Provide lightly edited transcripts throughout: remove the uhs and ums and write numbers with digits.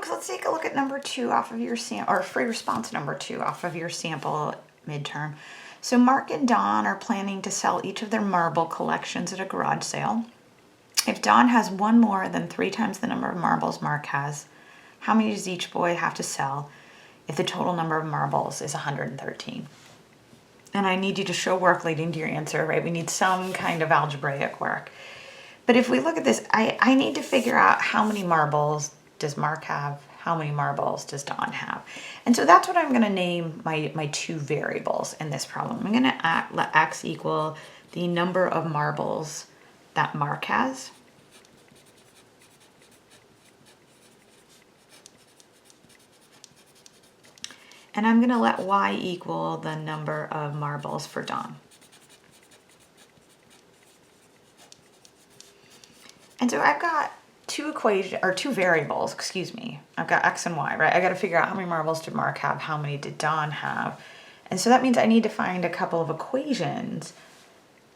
So let's take a look at number 2 off of your sample, or free response number 2 off of your sample midterm. So Mark and Dawn are planning to sell each of their marble collections at a garage sale. If Dawn has one more than 3 times the number of marbles Mark has, how many does each boy have to sell if the total number of marbles is 113? And I need you to show work leading to your answer, right? We need some kind of algebraic work. But if we look at this, I need to figure out how many marbles does Mark have, how many marbles does Dawn have. And so that's what I'm going to name my 2 variables in this problem. I'm going to let x equal the number of marbles that Mark has. And I'm going to let y equal the number of marbles for Dawn. And so I've got 2 variables, excuse me. I've got x and y, right? I got to figure out how many marbles did Mark have, how many did Dawn have. And so that means I need to find a couple of equations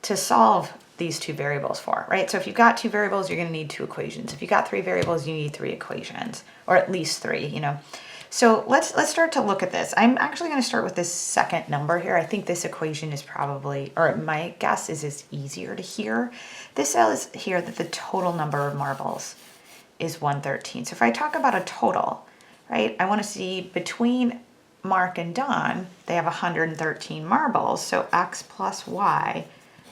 to solve these 2 variables for, right? So if you've got 2 variables, you're going to need 2 equations. If you've got 3 variables, you need 3 equations, or at least 3, you know. So let's start to look at this. I'm actually going to start with this second number here. I think this equation is probably, or my guess is it's easier to hear. This says here that the total number of marbles is 113. So if I talk about a total, right, I want to see between Mark and Dawn, they have 113 marbles. So x plus y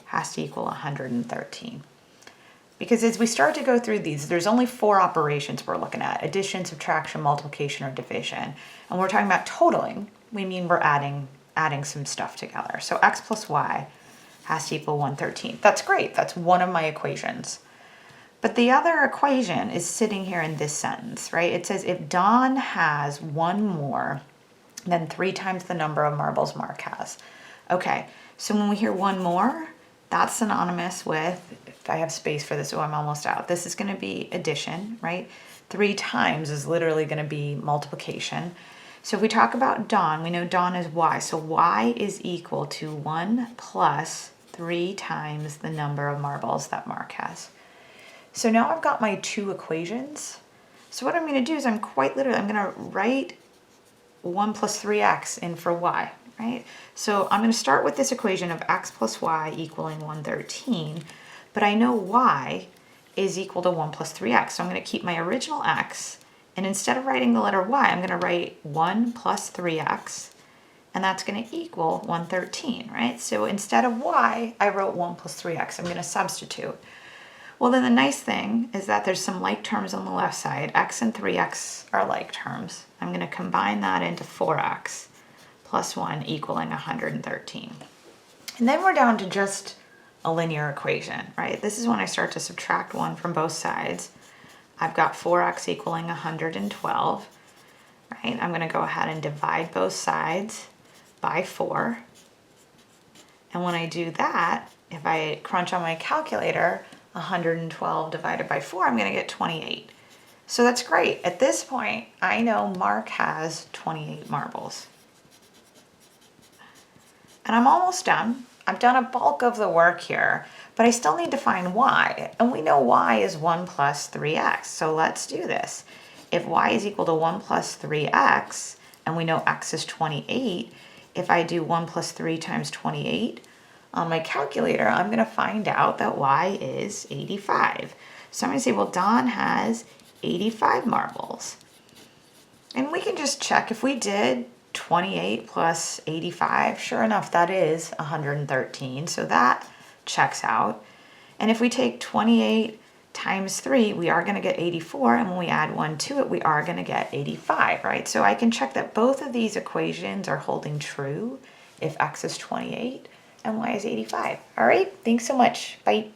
has to equal 113. Because as we start to go through these, there's only 4 operations we're looking at: addition, subtraction, multiplication, or division. And we're talking about totaling. We mean we're adding some stuff together. So x plus y has to equal 113. That's great. That's one of my equations. But the other equation is sitting here in this sentence, right? It says if Dawn has one more than 3 times the number of marbles Mark has. Okay, so when we hear one more, that's synonymous with, if I have space for this, oh, I'm almost out. This is going to be addition, right? 3 times is literally going to be multiplication. So if we talk about Dawn, we know Dawn is y. So y is equal to 1 plus 3 times the number of marbles that Mark has. So now I've got my 2 equations. So what I'm going to do is I'm going to write 1 plus 3x in for y. Right? So I'm going to start with this equation of x plus y equaling 113, but I know y is equal to 1 plus 3x. So I'm going to keep my original x, and instead of writing the letter y, I'm going to write 1 plus 3x, and that's going to equal 113, right? So instead of y, I wrote 1 plus 3x. I'm going to substitute. Well, then the nice thing is that there's some like terms on the left side. X and 3x are like terms. I'm going to combine that into 4x. Plus 1 equaling 113. And then we're down to just a linear equation, right? This is when I start to subtract 1 from both sides. I've got 4x equaling 112, right? I'm going to go ahead and divide both sides by 4. And when I do that, if I crunch on my calculator, 112 divided by 4, I'm going to get 28. So that's great. At this point, I know Mark has 28 marbles. And I'm almost done. I've done a bulk of the work here, but I still need to find y. And we know y is 1 plus 3x. So let's do this. If y is equal to 1 plus 3x, and we know x is 28, if I do 1 plus 3 times 28 on my calculator, I'm going to find out that y is 85. So I'm going to say, well, Dawn has 85 marbles. And we can just check if we did 28 plus 85, sure enough, that is 113. So that checks out. And if we take 28 times 3, we are going to get 84. And when we add 1 to it, we are going to get 85, right? So I can check that both of these equations are holding true if x is 28 and y is 85. All right, thanks so much. Bye.